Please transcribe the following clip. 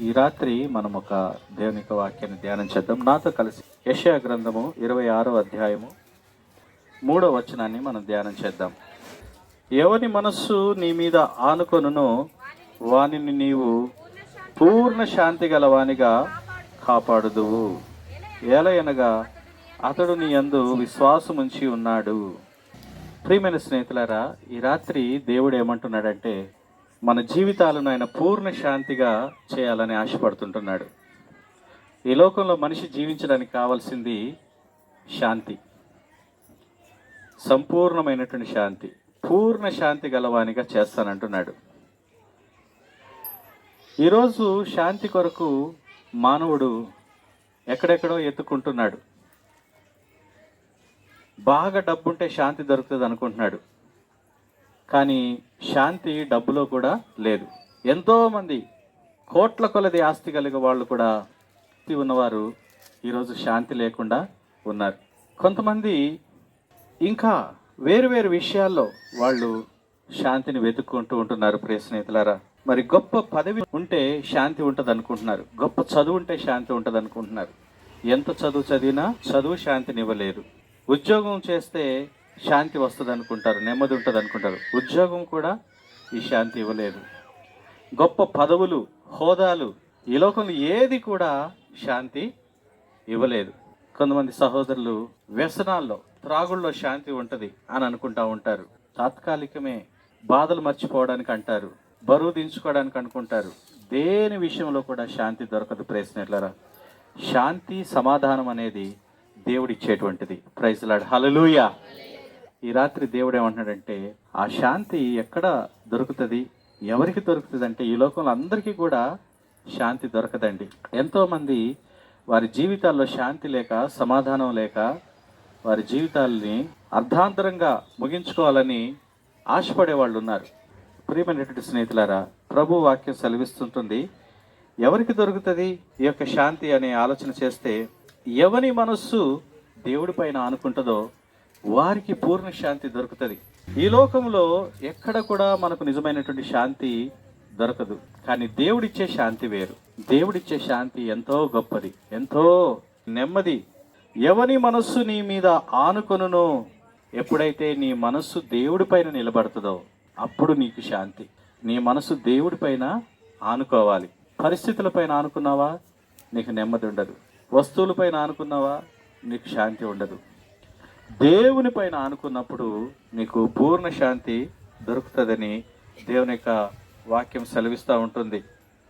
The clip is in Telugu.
ఈ రాత్రి మనం ఒక దేవుని యొక్క వాక్యాన్ని ధ్యానం చేద్దాం. నాతో కలిసి యెషయా గ్రంథము 26వ అధ్యాయము 3వ వచనాన్ని మనం ధ్యానం చేద్దాం. ఎవని మనస్సు నీ మీద ఆనుకొనునో వానిని నీవు పూర్ణ శాంతి గలవానిగా కాపాడుదువు. ఏలయనగా అతడు నీ యందు విశ్వాసముంచి ఉన్నాడు. ప్రియమైన స్నేహితులారా, ఈ రాత్రి దేవుడు ఏమంటున్నాడంటే మన జీవితాలను ఆయన పూర్ణ శాంతిగా చేయాలని ఆశపడుతుంటున్నాడు. ఈ లోకంలో మనిషి జీవించడానికి కావాల్సింది శాంతి, సంపూర్ణమైనటువంటి శాంతి, పూర్ణ శాంతి గలవానిగా చేస్తానంటున్నాడు. ఈరోజు శాంతి కొరకు మానవుడు ఎక్కడెక్కడో ఎత్తుకుంటున్నాడు. బాగా డబ్బుంటే శాంతి దొరుకుతుంది అనుకుంటున్నాడు, కానీ శాంతి డబ్బులో కూడా లేదు. ఎంతోమంది కోట్ల కొలది ఆస్తి కలిగే వాళ్ళు కూడా ఉన్నవారు ఈరోజు శాంతి లేకుండా ఉన్నారు. కొంతమంది ఇంకా వేరు వేరు విషయాల్లో వాళ్ళు శాంతిని వెతుక్కుంటూ ఉంటున్నారు. ప్రియ స్నేహితులారా, మరి గొప్ప పదవి ఉంటే శాంతి ఉంటుంది అనుకుంటున్నారు, గొప్ప చదువు ఉంటే శాంతి ఉంటుంది అనుకుంటున్నారు. ఎంత చదువు చదివినా చదువు శాంతిని ఇవ్వలేదు. ఉద్యోగం చేస్తే శాంతి వస్తుంది అనుకుంటారు, నెమ్మది ఉంటుంది అనుకుంటారు. ఉద్యోగం కూడా ఈ శాంతి ఇవ్వలేదు. గొప్ప పదవులు, హోదాలు, ఈ లోకంలో ఏది కూడా శాంతి ఇవ్వలేదు. కొంతమంది సహోదరులు వ్యసనాల్లో, త్రాగుల్లో శాంతి ఉంటుంది అని అనుకుంటా ఉంటారు. తాత్కాలికమే, బాధలు మర్చిపోవడానికి అంటారు, బరువు దించుకోవడానికి అనుకుంటారు. దేని విషయంలో కూడా శాంతి దొరకదు. ప్రశ్నట్లరా, శాంతి సమాధానం అనేది దేవుడిచ్చేటువంటిది. ప్రైజ్ లార్డ్, హల్లెలూయా. ఈ రాత్రి దేవుడు ఏమంటున్నాడంటే ఆ శాంతి ఎక్కడ దొరుకుతుంది, ఎవరికి దొరుకుతుంది అంటే ఈ లోకంలో అందరికీ కూడా శాంతి దొరకదండి. ఎంతోమంది వారి జీవితాల్లో శాంతి లేక, సమాధానం లేక వారి జీవితాలని అర్ధాంతరంగా ముగించుకోవాలని ఆశపడే వాళ్ళు ఉన్నారు. ప్రియమైనటువంటి స్నేహితులారా, ప్రభు వాక్యం సెలవిస్తుంటుంది, ఎవరికి దొరుకుతుంది ఈ యొక్క శాంతి అనే ఆలోచన చేస్తే, ఎవని మనస్సు దేవుడి పైన ఆనుకుంటుందో వారికి పూర్ణ శాంతి దొరుకుతుంది. ఈ లోకంలో ఎక్కడ కూడా మనకు నిజమైనటువంటి శాంతి దొరకదు, కానీ దేవుడిచ్చే శాంతి వేరు. దేవుడిచ్చే శాంతి ఎంతో గొప్పది, ఎంతో నెమ్మది. ఎవని మనస్సు నీ మీద ఆనుకొనునో, ఎప్పుడైతే నీ మనస్సు దేవుడి పైన నిలబడుతుందో అప్పుడు నీకు శాంతి. నీ మనస్సు దేవుడి పైన ఆనుకోవాలి. పరిస్థితుల పైన ఆనుకున్నావా నీకు నెమ్మది ఉండదు. వస్తువుల పైన ఆనుకున్నావా నీకు శాంతి ఉండదు. దేవుని పైన ఆనుకున్నప్పుడు నీకు పూర్ణ శాంతి దొరుకుతుందని దేవుని యొక్క వాక్యం సెలవిస్తూ ఉంటుంది.